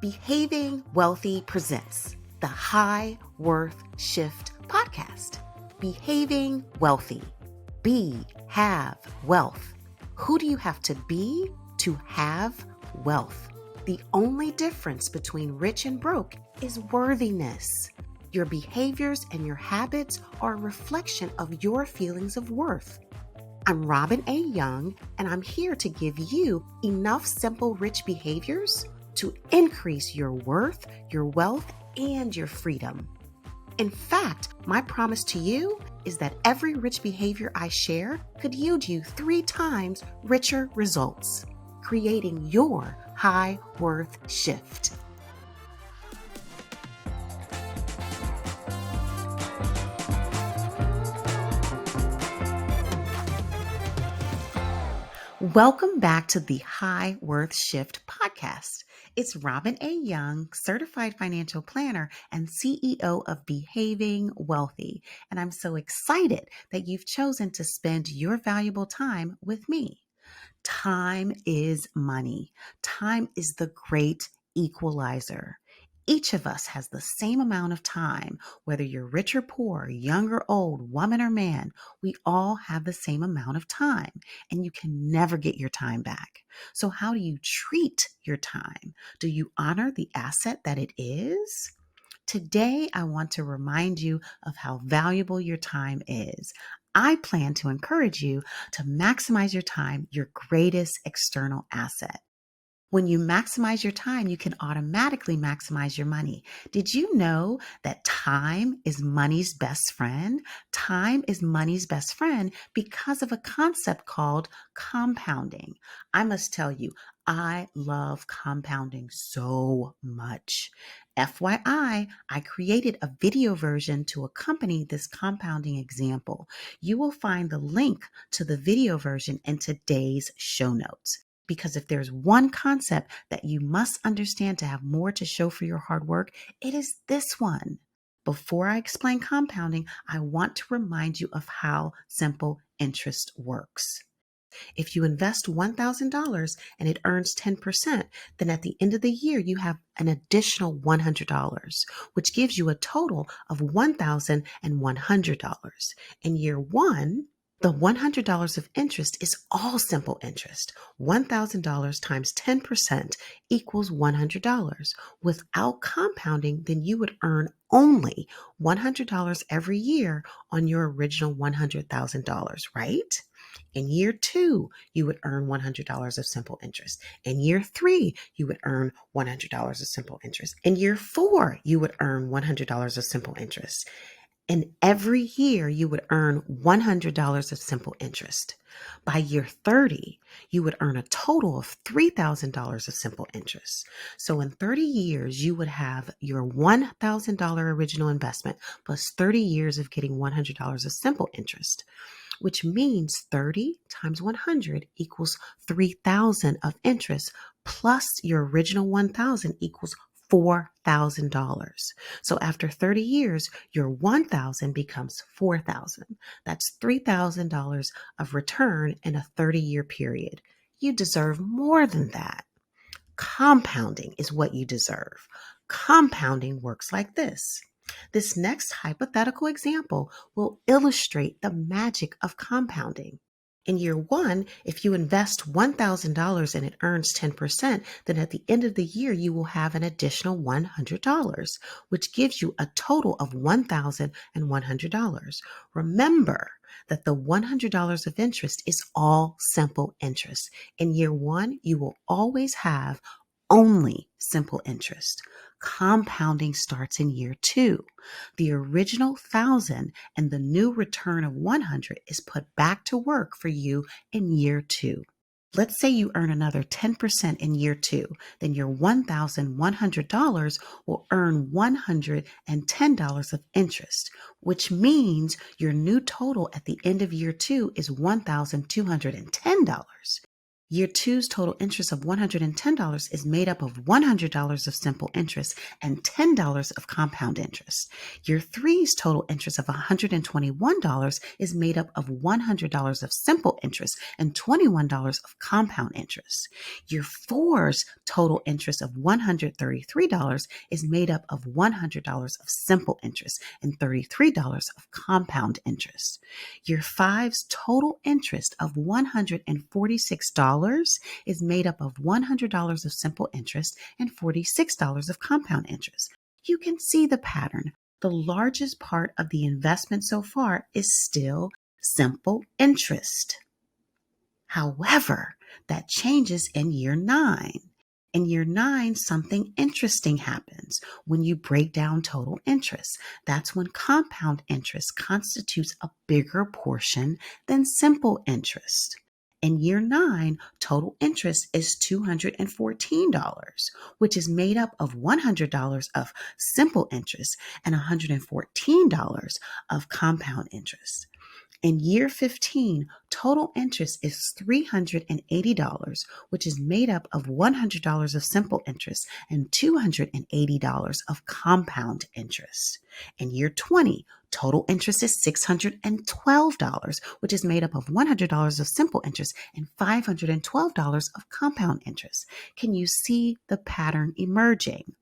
Behaving Wealthy presents the High Worth Shift podcast. Behaving Wealthy. Be, have wealth. Who do you have to be to have wealth? The only difference between rich and broke is worthiness. Your behaviors and your habits are a reflection of your feelings of worth. I'm Robin A. Young, and I'm here to give you enough simple, rich behaviors to increase your worth, your wealth, and your freedom. In fact, my promise to you is that every rich behavior I share could yield you 3 times richer results, creating your high worth shift. Welcome back to the High Worth Shift podcast. It's Robin A. Young, certified financial planner and CEO of Behaving Wealthy. And I'm so excited that you've chosen to spend your valuable time with me. Time is money. Time is the great equalizer. Each of us has the same amount of time, whether you're rich or poor, young or old, woman or man, we all have the same amount of time, and you can never get your time back. So how do you treat your time? Do you honor the asset that it is? Today, I want to remind you of how valuable your time is. I plan to encourage you to maximize your time, your greatest external asset. When you maximize your time, you can automatically maximize your money. Did you know that time is money's best friend? Time is money's best friend because of a concept called compounding. I must tell you, I love compounding so much. FYI, I created a video version to accompany this compounding example. You will find the link to the video version in today's show notes. Because if there's one concept that you must understand to have more to show for your hard work, it is this one. Before I explain compounding, I want to remind you of how simple interest works. If you invest $1,000 and it earns 10%, then at the end of the year, you have an additional $100, which gives you a total of $1,100. In year one, the $100 of interest is all simple interest. $1,000 times 10% equals $100. Without compounding, then you would earn only $100 every year on your original $100,000, right? In year 2, you would earn $100 of simple interest. In year 3, you would earn $100 of simple interest. In year 4, you would earn $100 of simple interest. And every year you would earn $100 of simple interest. By year 30, you would earn a total of $3,000 of simple interest. So in 30 years, you would have your $1,000 original investment plus 30 years of getting $100 of simple interest, which means 30 times 100 equals 3,000 of interest plus your original 1,000 equals $4,000. So after 30 years, your 1,000 becomes 4,000. That's $3,000 of return in a 30-year period. You deserve more than that. Compounding is what you deserve. Compounding works like this. This next hypothetical example will illustrate the magic of compounding. In year 1, if you invest $1,000 and it earns 10%, then at the end of the year, you will have an additional $100, which gives you a total of $1,100. Remember that the $100 of interest is all simple interest. In year 1, you will always have only simple interest. Compounding starts in year 2. The original 1,000 and the new return of 100 is put back to work for you in year 2. Let's say you earn another 10% in year 2, then your $1,100 will earn $110 of interest, which means your new total at the end of year 2 is $1,210. Year two's total interest of $110 is made up of $100 of simple interest and $10 of compound interest. Year three's total interest of $121 is made up of $100 of simple interest and $21 of compound interest. Year four's total interest of $133 is made up of $100 of simple interest and $33 of compound interest. Year five's total interest of $146 is made up of $100 of simple interest and $46 of compound interest. You can see the pattern. The largest part of the investment so far is still simple interest. However, that changes in year nine. In year nine, something interesting happens when you break down total interest. That's when compound interest constitutes a bigger portion than simple interest. In year nine, total interest is $214, which is made up of $100 of simple interest and $114 of compound interest. In year 15, total interest is $380, which is made up of $100 of simple interest and $280 of compound interest. In year 20, total interest is $612, which is made up of $100 of simple interest and $512 of compound interest. Can you see the pattern emerging?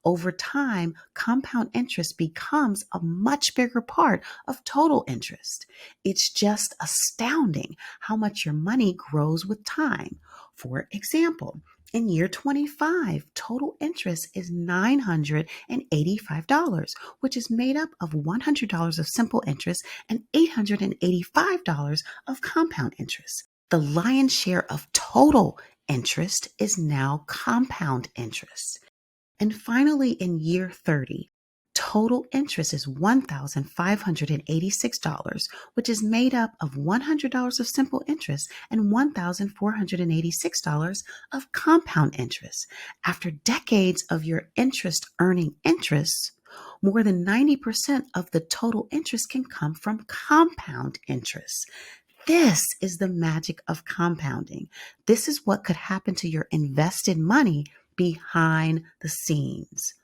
Over time, compound interest becomes a much bigger part of total interest. It's just astounding how much your money grows with time. For example, in year 25, total interest is $985, which is made up of $100 of simple interest and $885 of compound interest. The lion's share of total interest is now compound interest. And finally, in year 30, total interest is $1,586, which is made up of $100 of simple interest and $1,486 of compound interest. After decades of your interest earning interest, more than 90% of the total interest can come from compound interest. This is the magic of compounding. This is what could happen to your invested money behind the scenes.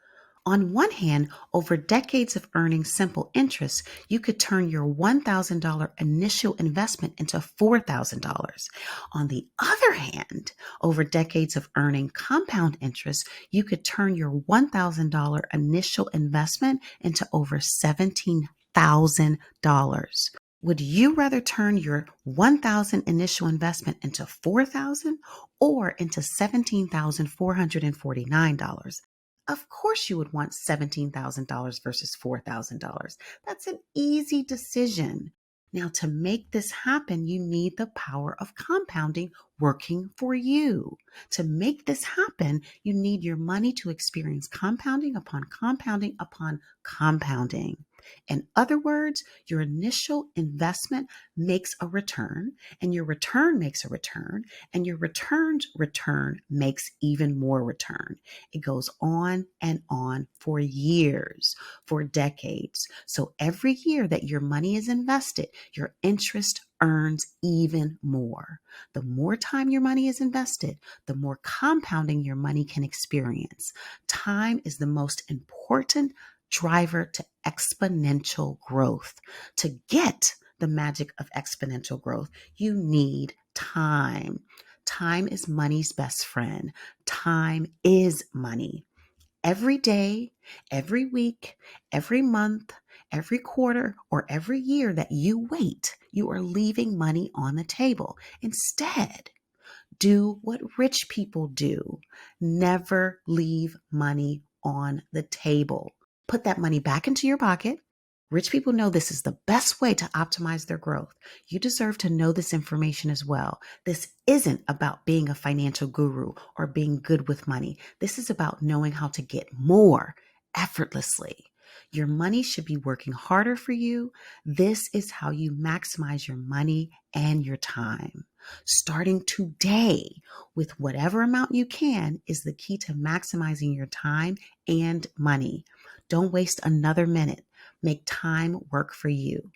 On one hand, over decades of earning simple interest, you could turn your $1,000 initial investment into $4,000. On the other hand, over decades of earning compound interest, you could turn your $1,000 initial investment into over $17,000. Would you rather turn your $1,000 initial investment into $4,000 or into $17,449? Of course you would want $17,000 versus $4,000. That's an easy decision. Now, to make this happen, you need the power of compounding working for you. To make this happen, you need your money to experience compounding upon compounding upon compounding. In other words, your initial investment makes a return, and your return makes a return, and your return's return makes even more return. It goes on and on for years, for decades. So every year that your money is invested, your interest earns even more. The more time your money is invested, the more compounding your money can experience. Time is the most important driver to exponential growth. To get the magic of exponential growth, you need time. Time is money's best friend. Time is money. Every day, every week, every month, every quarter, or every year that you wait, you are leaving money on the table. Instead, do what rich people do. Never leave money on the table. Put that money back into your pocket. Rich people know this is the best way to optimize their growth. You deserve to know this information as well. This isn't about being a financial guru or being good with money. This is about knowing how to get more effortlessly. Your money should be working harder for you. This is how you maximize your money and your time. Starting today with whatever amount you can is the key to maximizing your time and money. Don't waste another minute. Make time work for you.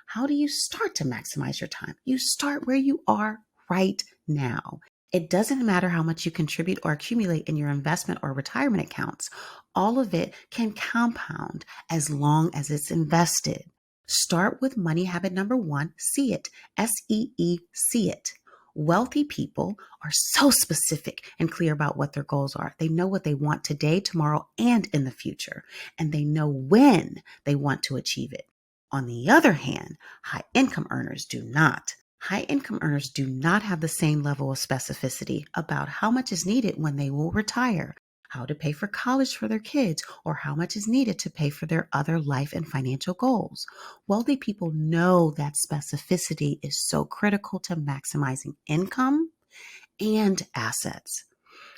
How do you start to maximize your time? You start where you are right now. It doesn't matter how much you contribute or accumulate in your investment or retirement accounts. All of it can compound as long as it's invested. Start with money habit number one, see it, SEE, see it. Wealthy people are so specific and clear about what their goals are. They know what they want today, tomorrow, and in the future, and they know when they want to achieve it. On the other hand, high income earners do not. High income earners do not have the same level of specificity about how much is needed when they will retire, how to pay for college for their kids, or how much is needed to pay for their other life and financial goals. Wealthy people know that specificity is so critical to maximizing income and assets.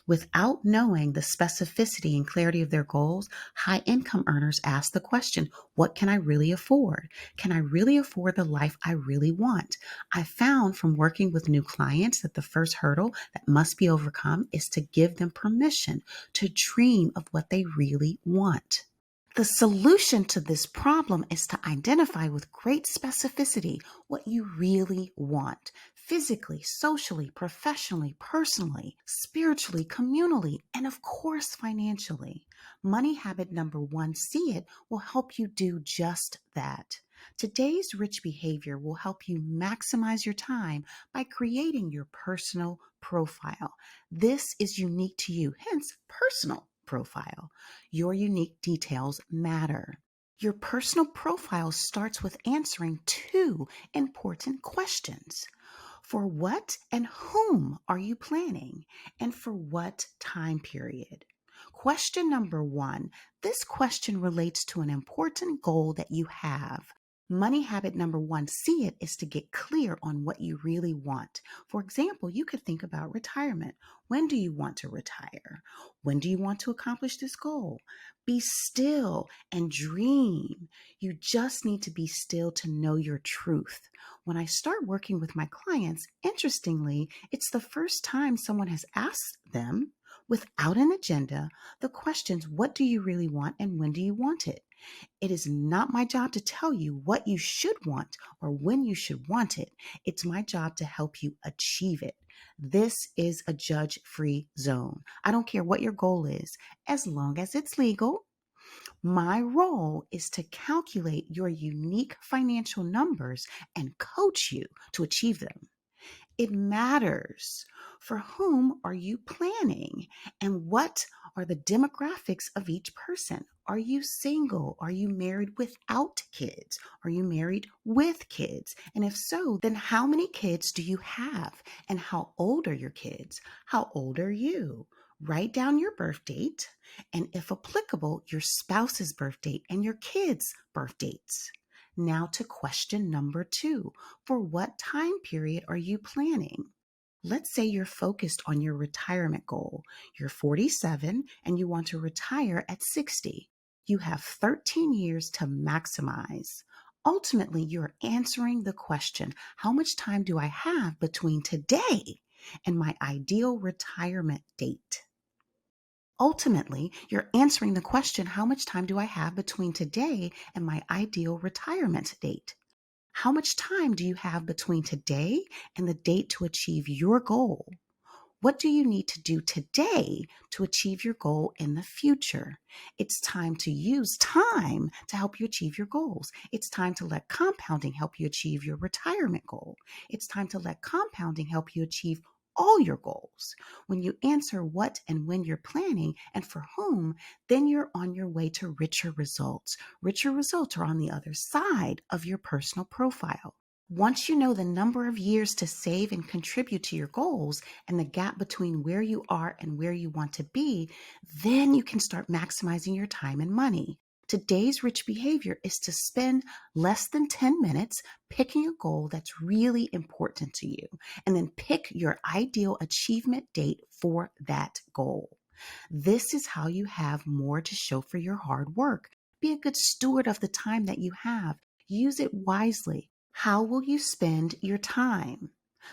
Without knowing the specificity and clarity of their goals, high income earners ask the question, what can I really afford? Can I really afford the life I really want? I found from working with new clients that the first hurdle that must be overcome is to give them permission to dream of what they really want. The solution to this problem is to identify with great specificity what you really want physically, socially, professionally, personally, spiritually, communally, and of course, financially. Money habit number one, see it, will help you do just that. Today's rich behavior will help you maximize your time by creating your personal profile. This is unique to you, hence personal profile. Your unique details matter. Your personal profile starts with answering two important questions. For what and whom are you planning? And for what time period? Question number one. This question relates to an important goal that you have. Money habit number one, see it, is to get clear on what you really want. For example, you could think about retirement. When do you want to retire? When do you want to accomplish this goal? Be still and dream. You just need to be still to know your truth. When I start working with my clients, interestingly, it's the first time someone has asked them, without an agenda, the questions, what do you really want and when do you want it? It is not my job to tell you what you should want or when you should want it. It's my job to help you achieve it. This is a judge-free zone. I don't care what your goal is, as long as it's legal. My role is to calculate your unique financial numbers and coach you to achieve them. It matters. For whom are you planning? And what are the demographics of each person? Are you single? Are you married without kids? Are you married with kids? And if so, then how many kids do you have? And how old are your kids? How old are you? Write down your birth date and, if applicable, your spouse's birth date and your kids' birth dates. Now to question number two. For what time period are you planning? Let's say you're focused on your retirement goal. You're 47 and you want to retire at 60. You have 13 years to maximize. Ultimately, you're answering the question, how much time do I have between today and my ideal retirement date? Ultimately, you're answering the question, how much time do I have between today and my ideal retirement date? How much time do you have between today and the date to achieve your goal? What do you need to do today to achieve your goal in the future? It's time to use time to help you achieve your goals. It's time to let compounding help you achieve your retirement goal. It's time to let compounding help you achieve all your goals. When you answer what and when you're planning and for whom, then you're on your way to richer results. Richer results are on the other side of your personal profile. Once you know the number of years to save and contribute to your goals and the gap between where you are and where you want to be, then you can start maximizing your time and money. Today's rich behavior is to spend less than 10 minutes picking a goal that's really important to you, and then pick your ideal achievement date for that goal. This is how you have more to show for your hard work. Be a good steward of the time that you have. Use it wisely. How will you spend your time?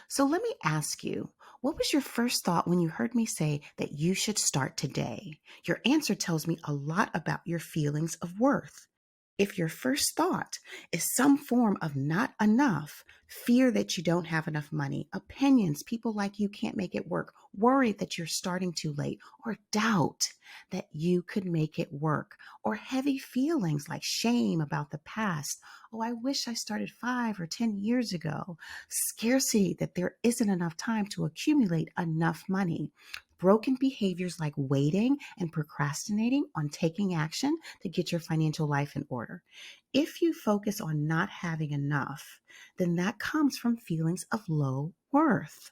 So let me ask you, what was your first thought when you heard me say that you should start today? Your answer tells me a lot about your feelings of worth. If your first thought is some form of not enough, fear that you don't have enough money, opinions, people like you can't make it work, worry that you're starting too late, or doubt that you could make it work, or heavy feelings like shame about the past, oh, I wish I started 5 or 10 years ago, scarcity that there isn't enough time to accumulate enough money, broken behaviors like waiting and procrastinating on taking action to get your financial life in order. If you focus on not having enough, then that comes from feelings of low worth.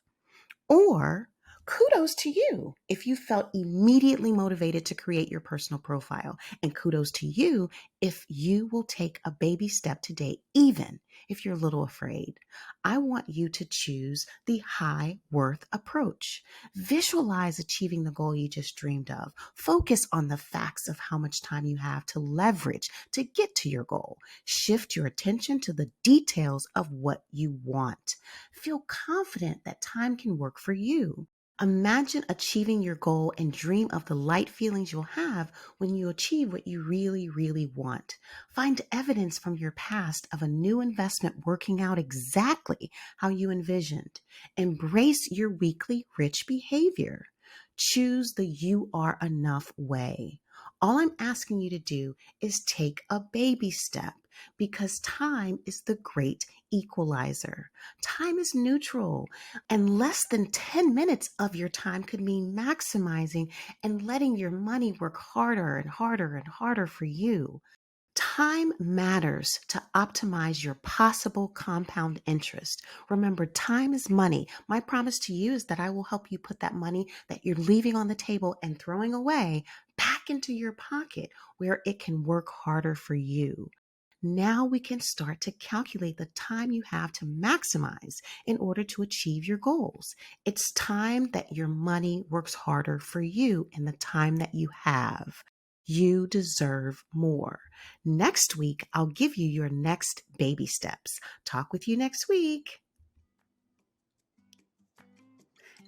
Or kudos to you if you felt immediately motivated to create your personal profile. And kudos to you if you will take a baby step today, even if you're a little afraid. I want you to choose the high worth approach. Visualize achieving the goal you just dreamed of. Focus on the facts of how much time you have to leverage to get to your goal. Shift your attention to the details of what you want. Feel confident that time can work for you. Imagine achieving your goal and dream of the light feelings you'll have when you achieve what you really, really want. Find evidence from your past of a new investment working out exactly how you envisioned. Embrace your weekly rich behavior. Choose the you are enough way. All I'm asking you to do is take a baby step because time is the great equalizer. Time is neutral, and less than 10 minutes of your time could mean maximizing and letting your money work harder and harder and harder for you. Time matters to optimize your possible compound interest. Remember, time is money. My promise to you is that I will help you put that money that you're leaving on the table and throwing away back into your pocket where it can work harder for you. Now we can start to calculate the time you have to maximize in order to achieve your goals. It's time that your money works harder for you in the time that you have. You deserve more. Next week, I'll give you your next baby steps. Talk with you next week.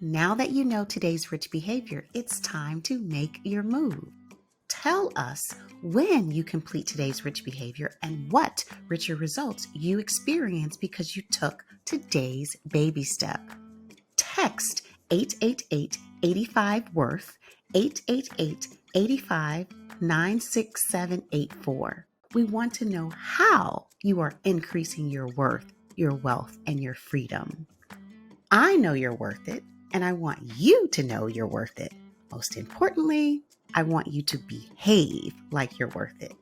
Now that you know today's rich behavior, it's time to make your move. Tell us when you complete today's rich behavior and what richer results you experience because you took today's baby step. Text 888-85-WORTH, 888-85-96784. We want to know how you are increasing your worth, your wealth, and your freedom. I know you're worth it, and I want you to know you're worth it. Most importantly, I want you to behave like you're worth it.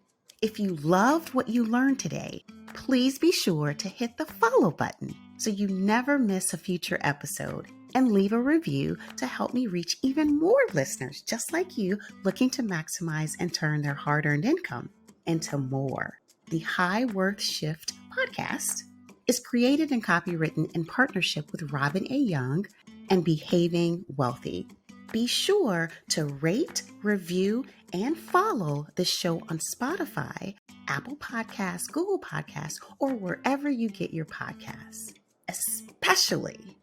If you loved what you learned today, please be sure to hit the follow button so you never miss a future episode, and leave a review to help me reach even more listeners just like you looking to maximize and turn their hard-earned income into more. The High Worth Shift podcast is created and copywritten in partnership with Robin A. Young and Behaving Wealthy. Be sure to rate, review, and follow the show on Spotify, Apple Podcasts, Google Podcasts, or wherever you get your podcasts. Especially,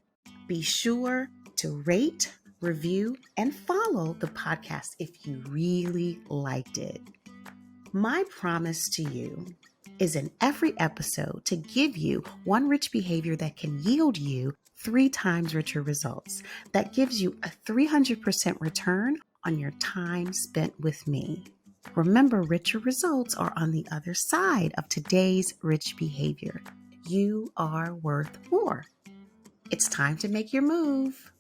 be sure to rate, review, and follow the podcast if you really liked it. My promise to you is in every episode to give you one rich behavior that can yield you 3 times richer results. That gives you a 300% return on your time spent with me. Remember, richer results are on the other side of today's rich behavior. You are worth more. It's time to make your move.